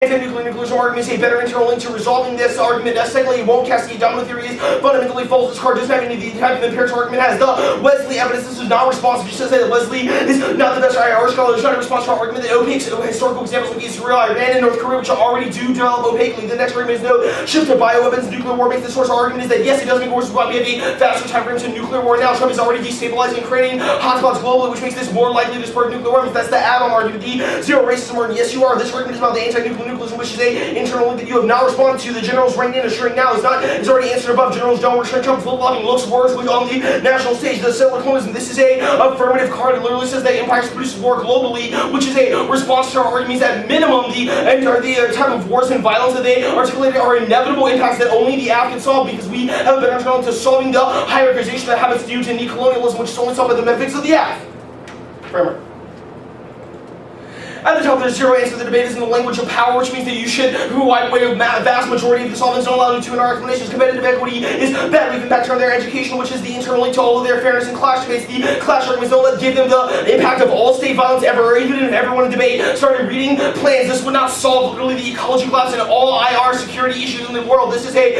Anti-nuclear nuclearism argument is a better internal link to resolving this argument. Secondly, it won't cascade domino theory is fundamentally false. This card doesn't have any of the type of empirical argument has the Wesley evidence. This is not responsive. Just to say that Wesley is not the best IR scholar. There's not a response to our argument that opaque historical examples like Israel, Iran, and North Korea, which already do develop opaquely. The next argument is no shift to bioweapons. Nuclear war makes the source argument is that yes, it does make it worse, but we have a faster time frame to nuclear war now. Trump is already destabilizing and creating hotspots globally, which makes this more likely to spread nuclear weapons. That's the add-on argument. The zero racism argument. Yes, you are. This argument is about the anti-nuclear nuclearism, which is a internal link that you have not responded to. The generals reigning in a shrink now is not. It's already answered above. Generals don't shrink. Trump flip-flopping looks worse on the national stage. The settler colonialism. This is a affirmative card. It literally says that empires produce war globally, which is a response to our arguments. At minimum, the type of wars and violence that they articulated are inevitable impacts that only the app can solve, because we have a better internal to solving the hierarchization that happens due to neocolonialism, which is only solved by the metaphysics of the app. Framework. At the top, there's zero answer. The debate is in the language of power, which means that you should, who a vast majority of the solvents don't allow you to in our explanations. Competitive equity is bad. We've impacted on their education, which is the internal link to all of their fairness and clash debates. The clash arguments don't give them the impact of all state violence ever, or even if everyone in debate started reading plans. This would not solve literally the ecology collapse and all IR security issues in the world. This is they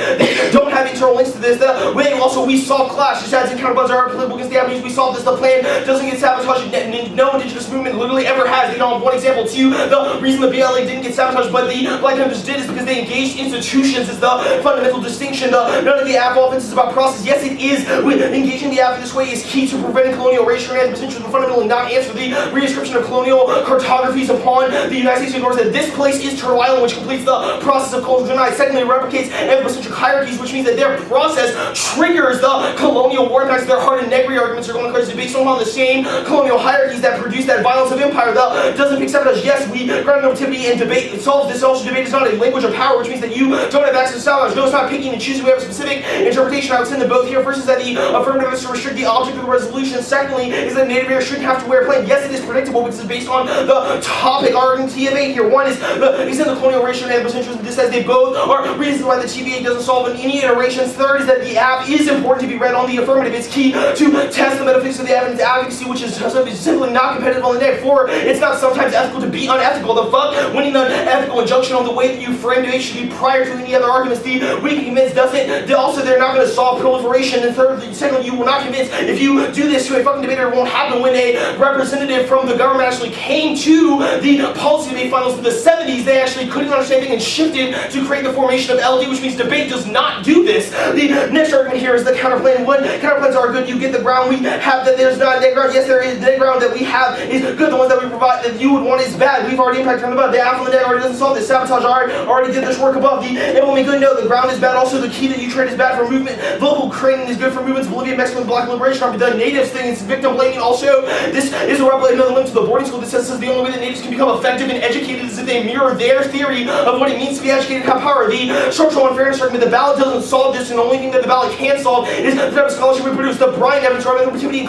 don't have internal links to this. The way also we solve clash, just as in counterbalance our political against the avenues we solve this. The plan doesn't get sabotaged. No indigenous movement literally ever has. They don't have one example. To the reason the BLA didn't get sabotaged, but the Black Panthers did, is because they engaged institutions. Is the fundamental distinction. None of the app offense is about process. Yes, it is. Engaging the app in this way is key to preventing colonial erasure and potential to fundamentally not answer the re-inscription of colonial cartographies upon the United States. Ignores that this place is Turtle Island, which completes the process of cultural denial. Secondly, it replicates anthropocentric hierarchies, which means that their process triggers the colonial war impacts. Their hard and Negri arguments are going crazy based on the same colonial hierarchies that produce that violence of empire. The doesn't pick sabotage. Yes, we ground normativity and debate. It solves this. Also, debate is not a language of power, which means that you don't have access to sabotage. No, it's not picking and choosing. We have a specific interpretation. I would send them both here. First is that the affirmative is to restrict the object of the resolution. Secondly, is that Native Americans shouldn't have to wear a plane. Yes, it is predictable because it's based on the topic argument TVA here. One is the extent of colonial erasure and anthropocentrism. This says they both are reasons why the TVA doesn't solve in any iterations. Third is that the app is important to be read on the affirmative. It's key to test the metaphysics of the evidence advocacy, which is simply not competitive on the negative. Four, it's not sometimes ethical to be unethical. The fuck? Winning the ethical injunction on the way that you frame debate should be prior to any other arguments. The we can convince doesn't. Also, they're not going to solve proliferation. And thirdly, secondly, you will not convince. If you do this to a fucking debater, it won't happen. When a representative from the government actually came to the policy debate finals in the 70s, they actually couldn't understand anything and shifted to create the formation of LD, which means debate does not do this. The next argument here is the counterplan. When counterplans are good, you get the ground we have that there's not a dead ground. Yes, there is. The dead ground that we have is good. The ones that we provide that you would want is bad. We've already impacted on the above. The app on the dead already doesn't solve this. Sabotage already did this work above. The implement good. No, the ground is bad. Also, the key that you trade is bad for movement. Vocal training is good for movements. Bolivia, Mexico, and Black Liberation Army. The natives thing is victim blaming. Also, this is another link to the boarding school that says the only way that natives can become effective and educated is if they mirror their theory of what it means to be educated and have power. The structural unfairness argument. The ballot doesn't solve this, and the only thing that the ballot can solve is the type of scholarship we produce. The Brian evidence argument normativity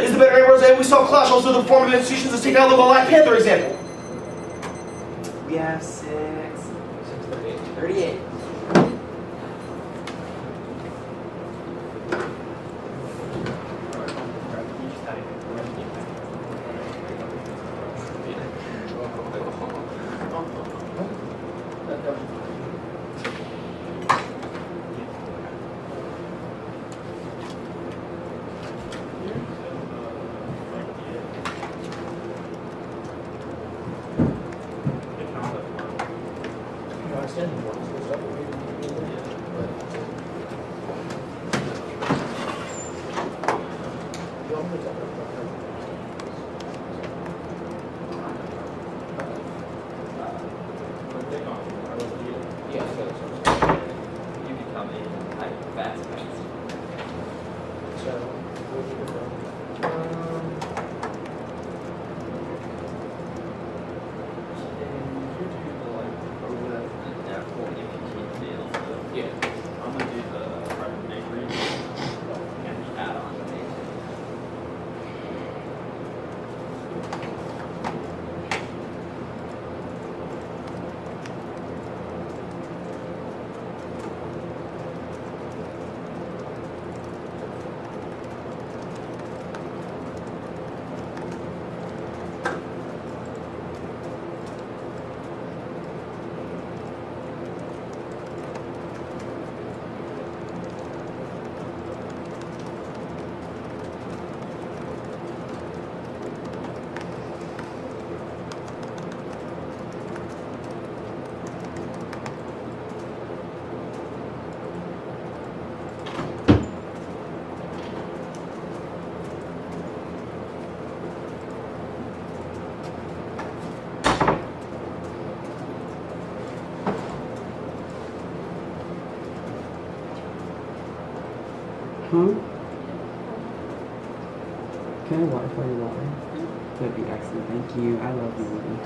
is the better neighbors, and we solve clash. Also, the form of institutions is taken out of the Black Panther example. We have 38. Huh? Can I water for you water? That'd be excellent. Thank you. I love you, Ruby.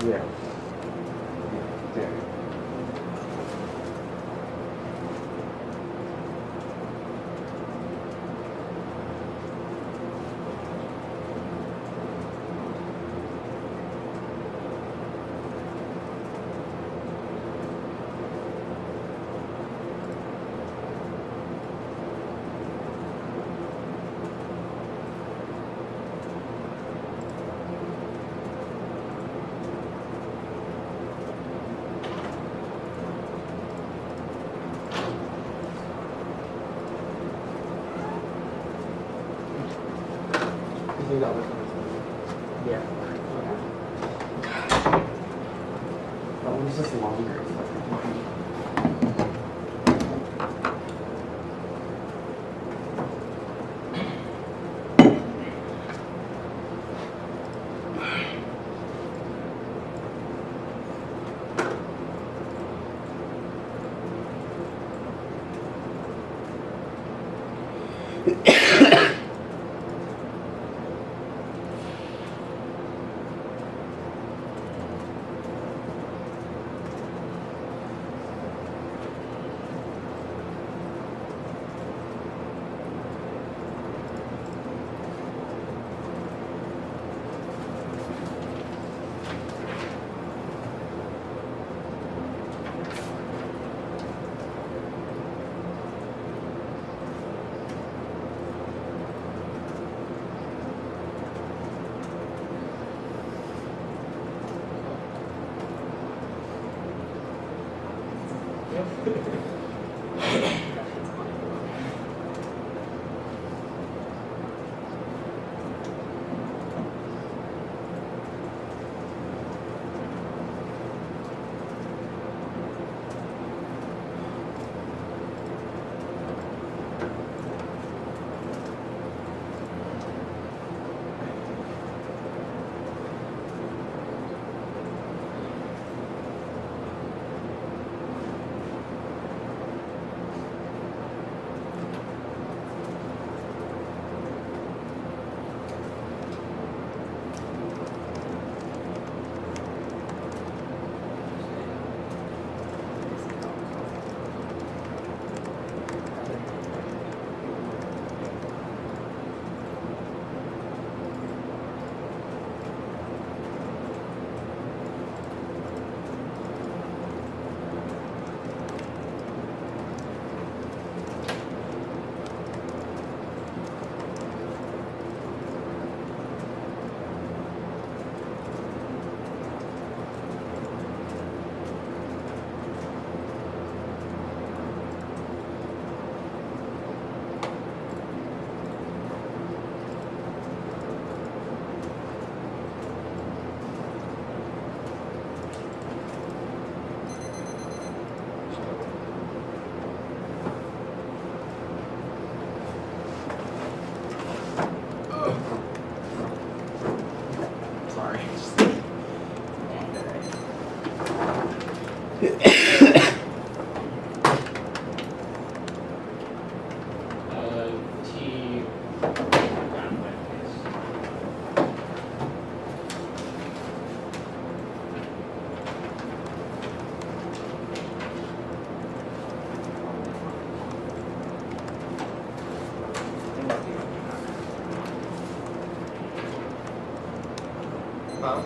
Yeah. Yeah. You got this one. Yeah. That one's just longer. Huh?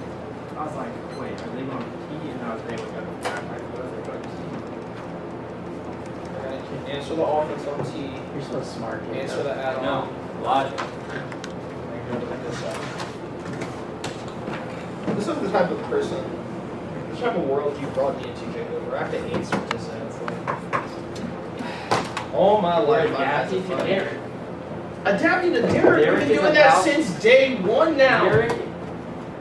I was like, wait, are they going T? And I was they would go back. Like, what are they going T? Answer the offense on T. You're so smart, kid. Answer the add-on. No, logic. This is the type of person, the type of world you brought me into, Jacob, where I have to answer this and it's like, all my life I've had to fight. Adapting to Derek. We've been doing that since day one now. Derek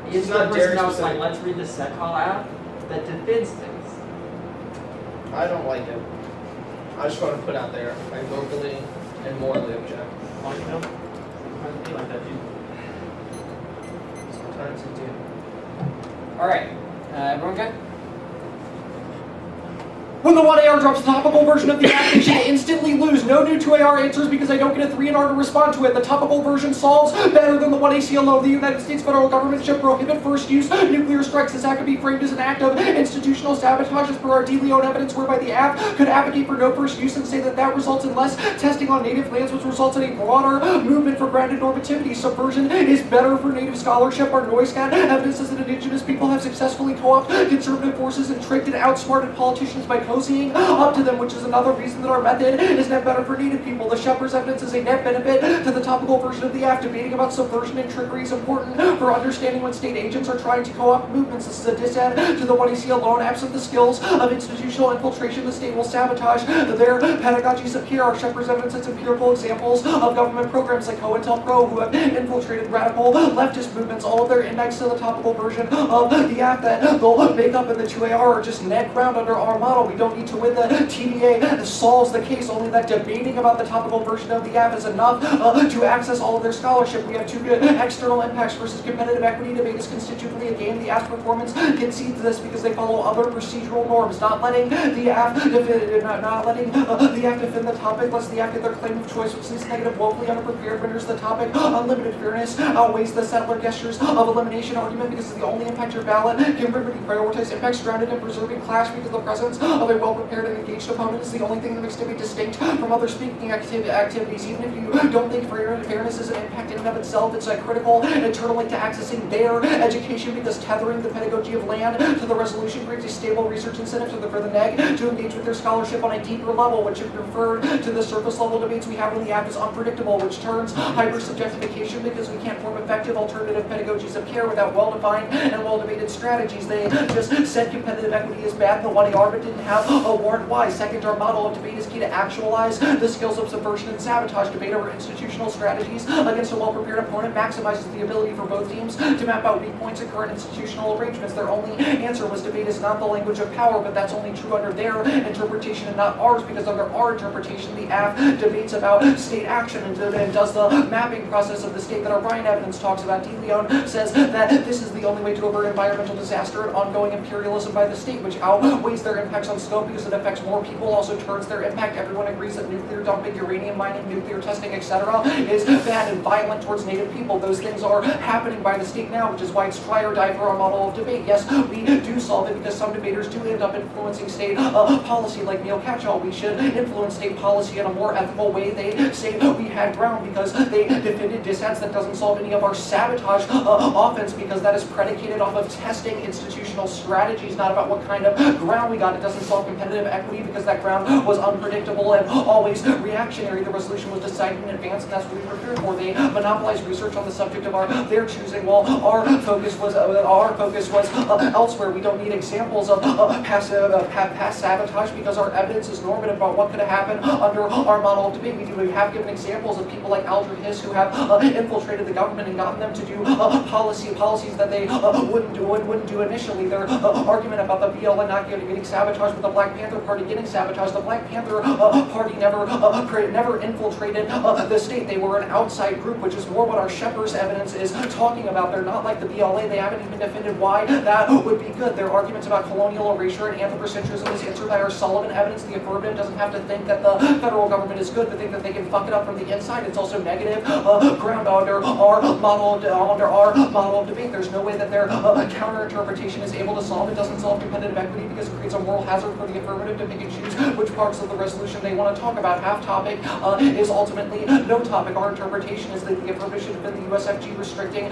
It's is the not person Derek that was like, specific. let's read the set call app that defends things. I don't like it. I just want to put out there, I vocally and morally object. Oh, you know? Sometimes it be like that, dude. Sometimes I do. Alright, everyone good? When the 1AR drops the topical version of the app, they should instantly lose. No new 2AR answers because I don't get a 3NR to respond to it. The topical version solves better than the 1AC alone. The United States federal government should prohibit first use nuclear strikes. This act could be framed as an act of institutional sabotage as per our De Leon evidence, whereby the app could advocate for no first use and say that that results in less testing on native lands, which results in a broader movement for grounded normativity. Subversion is better for native scholarship. Our NOISCAT evidence is that indigenous people have successfully co-opted conservative forces and tricked and outsmarted politicians by cozying up to them, which is another reason that our method is net better for native people. The Shepherd's evidence is a net benefit to the topical version of the act. Debating about subversion and trickery is important for understanding when state agents are trying to co-opt movements. This is a dissent to the 1AC alone. Absent the skills of institutional infiltration, the state will sabotage their pedagogies of care. Our Shepherd's evidence is empirical examples of government programs like COINTELPRO who have infiltrated radical leftist movements. All of their index to the topical version of the act that they'll make up in the 2AR are just net ground under our model. We don't need to win the TBA. Solves the case, only that debating about the topical version of the app is enough to access all of their scholarship. We have two good external impacts versus competitive equity. Debate is constitutively a game. The app's performance concedes this because they follow other procedural norms. Not letting the app defend the topic lets the app get their claim of choice, which is negative, woefully underprepared, renders the topic unlimited. Fairness outweighs the settler gestures of elimination argument because it's the only impact your ballot can bring. Prioritize impacts grounded in preserving clash because the presence of a well-prepared and engaged opponent is the only thing that makes debate distinct from other speaking activities. Even if you don't think fairness is an impact in and of itself, it's a critical internal link to accessing their education because tethering the pedagogy of land to the resolution creates a stable research incentive for the neg to engage with their scholarship on a deeper level, which is preferred to the surface level debates we have when the app is unpredictable, which turns hyper-subjectification because we can't form effective alternative pedagogies of care without well-defined and well-debated strategies. They just said competitive equity is bad, the 1AR, but didn't have a warrant why. Second, our model of debate is key to actualize the skills of subversion and sabotage. Debate over institutional strategies against a well-prepared opponent maximizes the ability for both teams to map out weak points in current institutional arrangements. Their only answer was debate is not the language of power, but that's only true under their interpretation and not ours, because under our interpretation, the app debates about state action and does the mapping process of the state that our Bryan evidence talks about. De Leon says that this is the only way to avert environmental disaster and ongoing imperialism by the state, which outweighs their impacts on scope because it affects more people, also turns their impact. Everyone agrees that nuclear dumping, uranium mining, nuclear testing, etc. is bad and violent towards native people. Those things are happening by the state now, which is why it's try or die for our model of debate. Yes, we do solve it because some debaters do end up influencing state policy, like Neil Catchall. We should influence state policy in a more ethical way. They say we had ground because they defended dissents. That doesn't solve any of our sabotage offense because that is predicated off of testing institutional strategies, not about what kind of ground we got. It doesn't solve competitive equity because that ground was unpredictable and always reactionary. The resolution was decided in advance, and that's what we prepared for. They monopolized research on the subject of their choosing, while our focus was elsewhere. We don't need examples of past sabotage because our evidence is normative about what could have happened under our model of debate. We have given examples of people like Aldrin Hiss who have infiltrated the government and gotten them to do policies that they wouldn't do initially. Their argument about the BLM not getting sabotaged with the Black Panther Party getting sabotaged. The Black Panther Party never infiltrated the state. They were an outside group, which is more what our Shepherd's evidence is talking about. They're not like the BLA. They haven't even defended why that would be good. Their arguments about colonial erasure and anthropocentrism is answered by our Sullivan evidence. The affirmative doesn't have to think that the federal government is good, but think that they can fuck it up from the inside. It's also negative ground under our model of debate. There's no way that their counter-interpretation is able to solve. It doesn't solve competitive equity because it creates a moral hazard for the affirmative to pick and choose which parts of the resolution they want to talk about. Half topic is ultimately no topic. Our interpretation is that the affirmative should have been the USFG restricting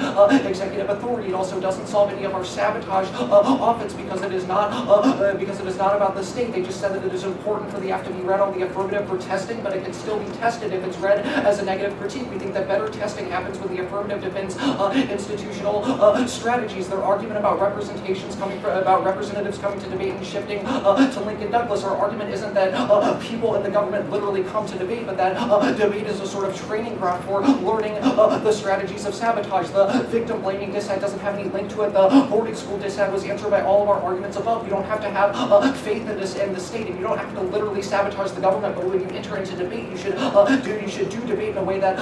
executive authority. It also doesn't solve any of our sabotage offense because it is not about the state. They just said that it is important for the F to be read on the affirmative for testing, but it can still be tested if it's read as a negative critique. We think that better testing happens with the affirmative defense institutional strategies. Their argument about representations about representatives coming to debate and shifting to Lincoln Douglas. Our argument isn't that people in the government literally come to debate, but that debate is a sort of training ground for learning the strategies of sabotage. The victim blaming dissent doesn't have any link to it. The boarding school dissent was answered by all of our arguments above. You don't have to have faith in the state, and you don't have to literally sabotage the government. But when you enter into debate, you should do debate in a way that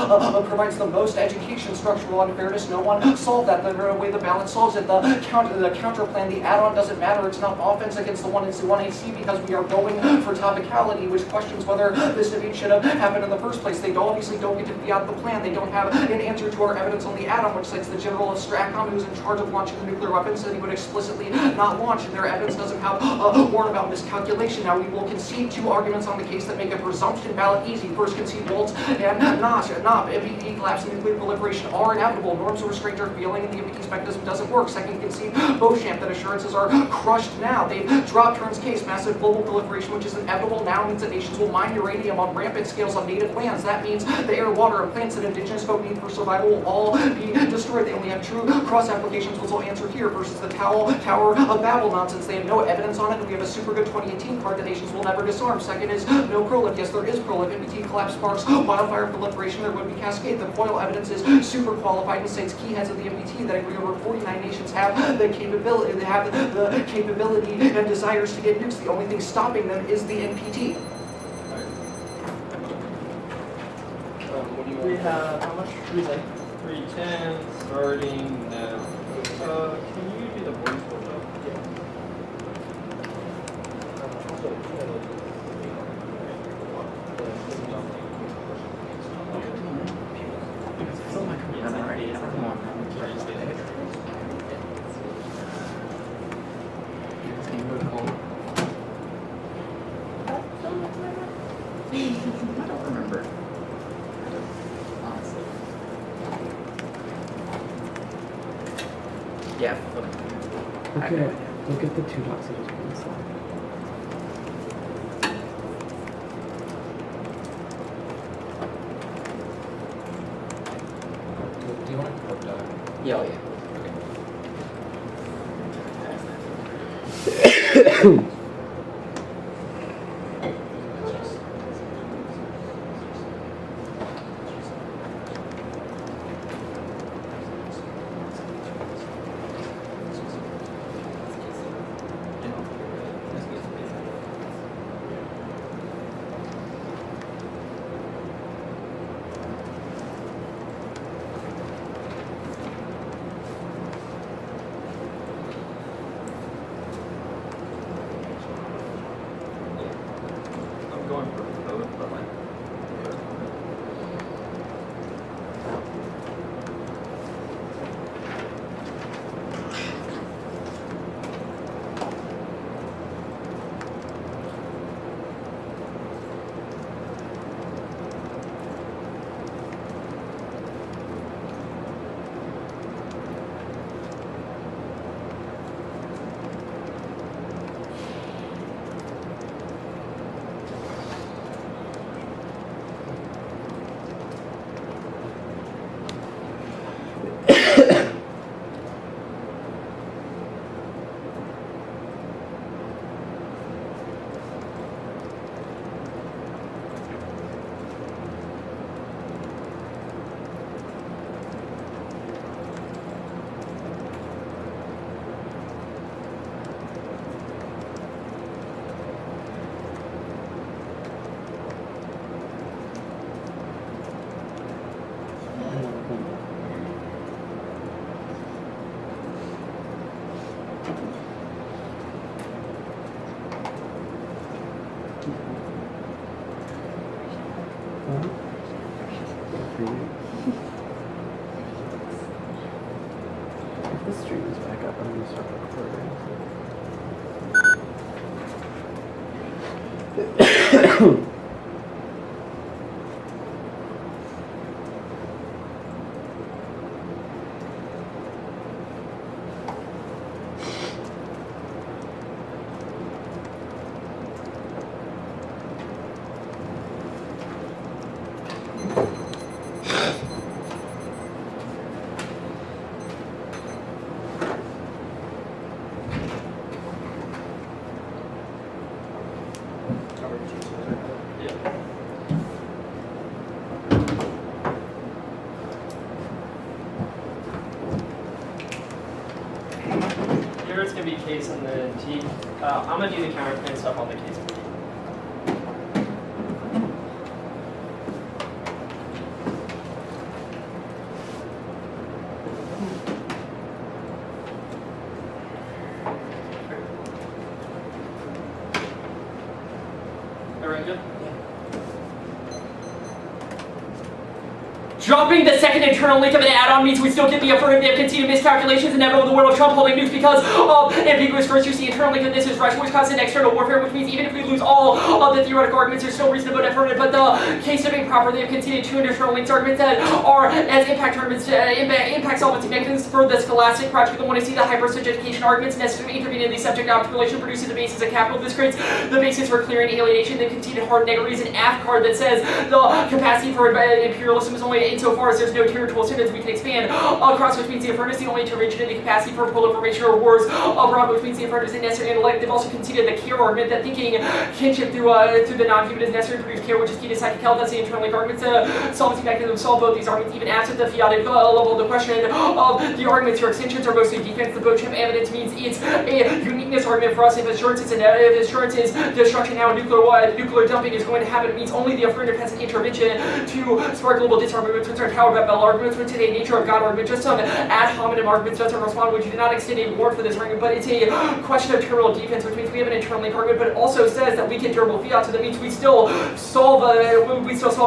provides the most education. Structural unfairness, no one solved that. The way the balance solves it, the counter plan, the add-on doesn't matter. It's not offense against the 1AC because we are going for topicality, which questions whether this debate should have happened in the first place. They obviously don't get to be out the plan. They don't have an answer to our evidence on the add-on, which cites the general of Stratcom, who's in charge of launching the nuclear weapons, that he would explicitly not launch, and their evidence doesn't have a warrant about miscalculation. Now, we will concede two arguments on the case that make a presumption ballot easy. First, concede Waltz and not MVP collapse and nuclear proliferation are inevitable. Norms of restraint are failing, and the MPT's mechanism doesn't work. Second, concede Beauchamp that assurances are crushed now. They've dropped Hearn's case. Massive global proliferation, which is inevitable now, means that nations will mine uranium on rampant scales on native lands. That means the air, water, and plants that indigenous folk need for survival will all be destroyed. They only have true cross applications, which will answer here, versus the Tower of Babel nonsense. They have no evidence on it, and we have a super good 2018 card that nations will never disarm. Second is no prolif. Yes, there is prolif. MPT collapse sparks wildfire proliferation. There would be cascade. The Coil evidence is super qualified and states key heads of the MPT that agree over 49 nations have the capability. They have the capability and desires to get nukes. The only thing stopping them is the NPT. We have how much? 310 starting now. Can you do the voice for us? I don't remember. Honestly. Yeah. Okay, look at the two dots I just put inside. Do you want to put that? Yeah, oh yeah. I'm going for both, but like. If the stream is back up, I'm going to start recording. going to be case and then T. I'm going to do the counterclaim stuff on the case. Everyone good? Dropping the second internal link of an add-on means we still get the affirmative. They have conceded miscalculations and never over the world of Trump holding news because of ambiguous first use the internal link of this is Russia, which causes external warfare, which means even if we lose all of the theoretical arguments, there's still reason to vote affirmative. But the case to be proper, they have conceded two internal links arguments that are as impact arguments, impact solvency mechanisms for the scholastic project. The one to see the hypersubjectification arguments necessary to intervene in the subject-object relation produces the basis of capital. This creates the basis for clearing alienation. They've conceded hard negatives an AF card that says the capacity for imperialism is only insofar as there's no territorial sentence we can expand across, which means the affirmative is the only intervention in the capacity for proliferation or wars abroad, which means the affirmative is necessary and elect. They've also conceded the care argument that thinking kinship through the non-human is necessary to produce care, which is key to psychic health. That's the internal link arguments. Solvency mechanism solve both these arguments, even absent the fiatic level. The question of the arguments or extensions are mostly defense. The Beauchamp evidence means it's a uniqueness argument for us. If assurance is destruction, now nuclear dumping is going to happen, it means only the affirmative has an intervention to spark global disarmament. Concerns how about Bell arguments, which today nature of God argument, just some ad hominem arguments doesn't respond, which you do not extend a warrant for this argument, but it's a question of terminal defense, which means we have an internal link argument, but it also says that we get durable fiat, so that means we still solve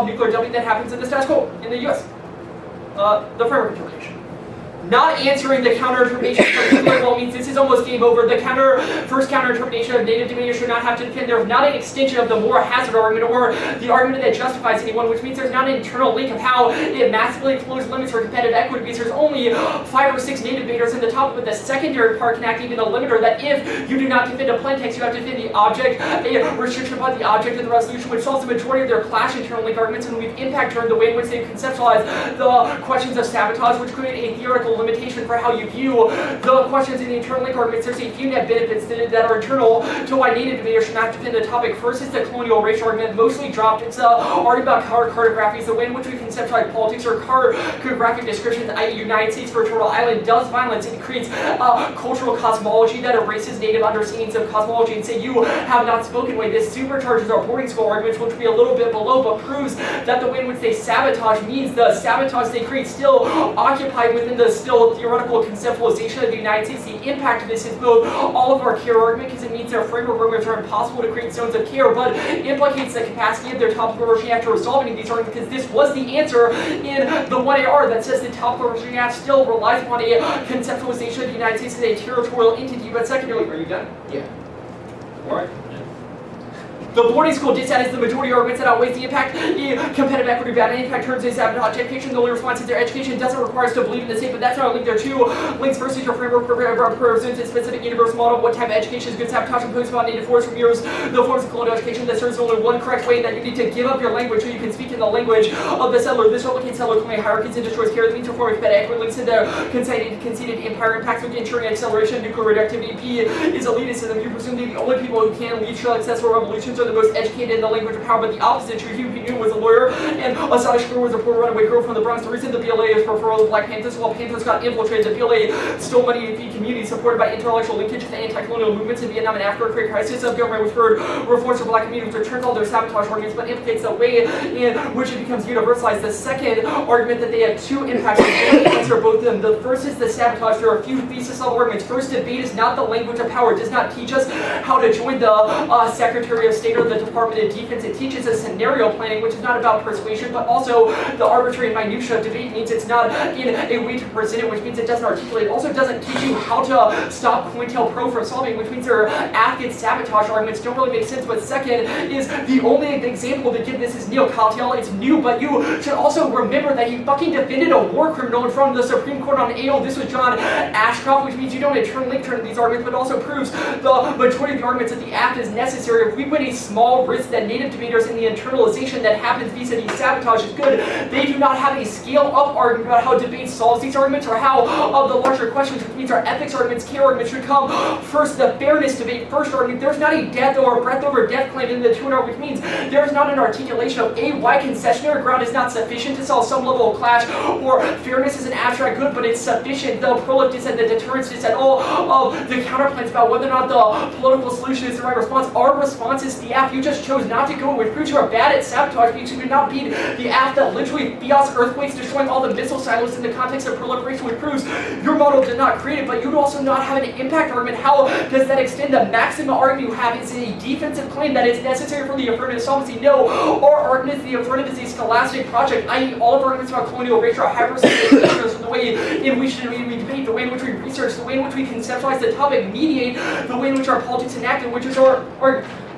nuclear dumping that happens in the status quo in the US. The framework interpretation. Not answering the counter-interpretation for nuclear law means this is almost game over. The first counter-interpretation of native dominion should not have to defend. There's not an extension of the moral hazard argument or the argument that justifies anyone, which means there's not an internal link of how it massively explodes limits for competitive equity, because there's only 5 or 6 native debaters in the top, but the secondary part can act even a limiter that if you do not defend a plain text, you have to defend the object, a restriction upon the object of the resolution, which solves the majority of their clash internal link arguments, and we've impact turned the way in which they conceptualize the questions of sabotage, which create a theoretical limitation for how you view the questions in the internal link arguments. There's a few net benefits that are internal to why native debaters should not defend the topic. First is the colonial racial argument, mostly dropped. It's argument about cartography. The way in which we conceptualize politics or cartographic descriptions, i.e. United States for a Turtle Island does violence. It creates cultural cosmology that erases native understandings of cosmology and say you have not spoken way. This supercharges our boarding school arguments, which will be a little bit below, but proves that the way in which they sabotage means the sabotage they create still occupied within the still theoretical conceptualization of the United States. The impact of this is both all of our care argument, because it means their framework arguments are impossible to create zones of care, but implicates the capacity of their topical regime to resolve any of these arguments, because this was the answer in the 1AR that says the topical regime act still relies upon a conceptualization of the United States as a territorial entity. But secondarily, are you done? Yeah. Alright. The boarding school dissent is the majority arguments that outweighs the impact. Competitive equity bad impact turns into sabotage education. The only response is their education doesn't require us to believe in the state, but that's not a link. There are two links. First is your framework presents a specific universal model of what type of education is good. Sabotage imposed upon native forms removes the forms of colonial education that serves only one correct way, that you need to give up your language so you can speak in the language of the settler. This replicates settler colonial hierarchies and destroys care. That means reforming competitive equity links into conceded empire impacts with ensuring acceleration of nuclear reductivity. P is elitism. You presume the only people who can lead successful revolutions are the most educated in the language of power, but the opposite true. Hugh P. was a lawyer, and Asada Shakur was a poor runaway girl from the Bronx. The reason the BLA is for referral of Black Panthers, while Panthers got infiltrated, the BLA stole money to feed communities supported by intellectual linkage to anti-colonial movements in Vietnam and Africa, create crisis of government which for reforms for Black communities, which turns all their sabotage arguments, but implicates the way in which it becomes universalized. The second argument that they have two impacts, and answer both of them. The first is the sabotage. There are a few thesis level arguments. First, debate is not the language of power. It does not teach us how to join the Secretary of State or the Department of Defense. It teaches us scenario planning, which is not about persuasion, but also the arbitrary minutia of debate means it's not in a way to present it, which means it doesn't articulate. It also doesn't teach you how to stop COINTELPRO from solving, which means their affidavit sabotage arguments don't really make sense. But second is the only example to give this is Neil Katyal. It's new, but you should also remember that he fucking defended a war criminal in front of the Supreme Court on AO. This was John Ashcroft, which means you don't internally turn these arguments, but also proves the majority of the arguments that the act is necessary. If we put a small risk that native debaters in the internalization that happens vis-a-vis sabotage sabotage is good. They do not have a scale-up argument about how debate solves these arguments or how the larger questions, which means our ethics arguments, key arguments, should come first. The fairness debate first argument. There's not a depth or breadth over depth claim in the 200, which means there is not an articulation of A, why concessionary ground is not sufficient to solve some level of clash, or fairness is an abstract good, but it's sufficient. The prolif dissent, the deterrence dissent, all of the counterpoints about whether or not the political solution is the right response. Our response is the app you just chose not to go, which proves you are bad at sabotage because you did not beat the app that literally fiats earthquakes, destroying all the missile silos in the context of proliferation, which proves your model did not create it, but you'd also not have an impact argument. How does that extend? The maximum argument you have is a defensive claim that is necessary for the affirmative solvency. No, our argument is the affirmative is a scholastic project, i.e. all of our arguments about colonial erasure are hyperspace from the way in which we debate, the way in which we research, the way in which we conceptualize the topic, mediate the way in which our politics enact, and which is our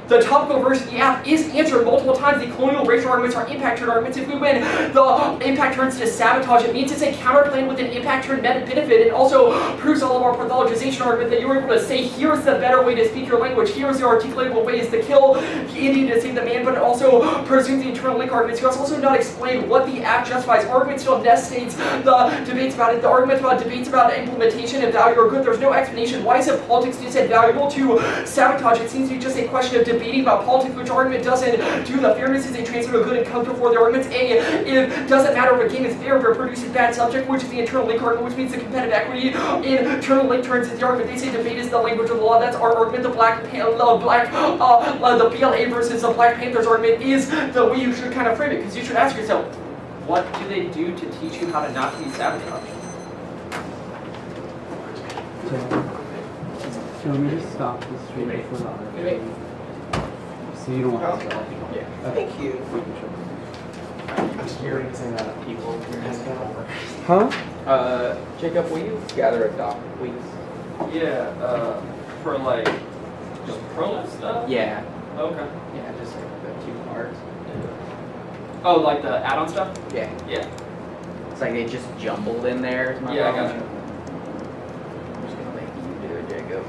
the topical version of the app is answered multiple times. The colonial racial arguments are impact turn arguments. If we win, the impact turns to sabotage. It means it's a counterplan with an impact turn benefit. It also proves all of our pathologization argument that you were able to say, here's the better way to speak your language. Here's the articulatable way is to kill the Indian to save the man, but it also presumes the internal link arguments. You also not explain what the app justifies. Argument still necessitates the debates about it. The argument about debates about implementation and value are good. There's no explanation. Why is it politics just said valuable to sabotage? It seems to be just a question of debating about politics, which argument doesn't do. The fairness is a transfer of good and come before the arguments. It doesn't matter if a game is fair if it produces bad subject, which is the internal link argument, which means the competitive equity in internal link turns is the argument. They say debate is the language of the law. That's our argument. The BLA versus the Black Panthers argument is the way you should kind of frame it, because you should ask yourself, what do they do to teach you how to not be sabotaged? So let me just stop this straight before the other. So you don't want to stop? Yeah. Thank you. I'm hearing saying that people has been over. Huh? Jacob, will you gather a doc, please? Yeah, for like, just prolif stuff? Yeah. Okay. Yeah, just like the 2 parts. Oh, like the add-on stuff? Yeah. Yeah. It's like they just jumbled in there. Is my Yeah, I problem. got you. I'm just gonna let you do it, Jacob.